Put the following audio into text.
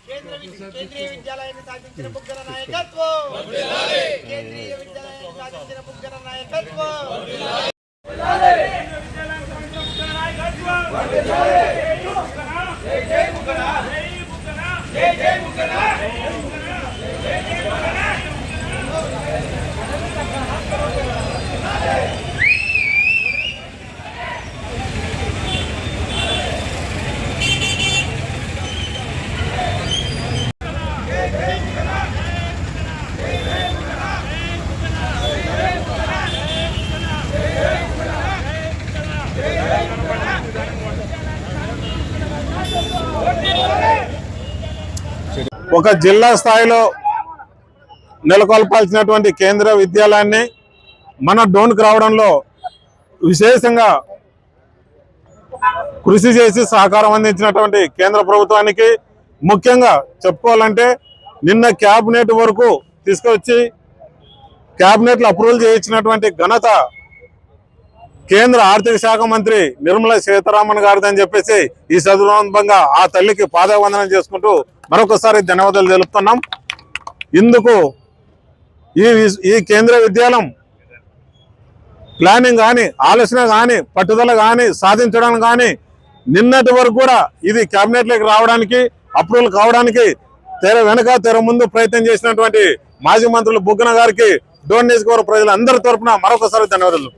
కేంద్రీయ విద్యాలయాన్ని సాధించిన బుగ్గన నాయకత్వం, కేంద్రీయ విద్యాలయాన్ని సాధించిన బుగ్గన నాయకత్వం. ఒక జిల్లా స్థాయిలో నెలకొల్పాల్సినటువంటి కేంద్ర విద్యాలయాన్ని మన డోన్కి రావడంలో విశేషంగా కృషి చేసి సహకారం అందించినటువంటి కేంద్ర ప్రభుత్వానికి ముఖ్యంగా చెప్పుకోవాలంటే నిన్న క్యాబినెట్ వరకు తీసుకొచ్చి క్యాబినెట్లో అప్రూవల్ చేయించినటువంటి ఘనత కేంద్ర ఆర్థిక శాఖ మంత్రి నిర్మలా సీతారామన్ గారిదని చెప్పేసి ఈ సందర్భంగా ఆ తల్లికి పాదవందనం చేసుకుంటూ మరొకసారి ధన్యవాదాలు తెలుపుతున్నాం. ఇందుకు ఈ కేంద్ర విద్యాలయం ప్లానింగ్ కానీ, ఆలోచన కానీ, పట్టుదల కానీ, సాధించడం కానీ నిన్నటి వరకు కూడా ఇది క్యాబినెట్లోకి రావడానికి, అప్రూవల్ కావడానికి తెర వెనక తెర ముందు ప్రయత్నం చేసినటువంటి మాజీ మంత్రులు బుగ్గన గారికి డోన్ నియోజకవర్గ ప్రజలందరి తరఫున మరొకసారి ధన్యవాదాలు.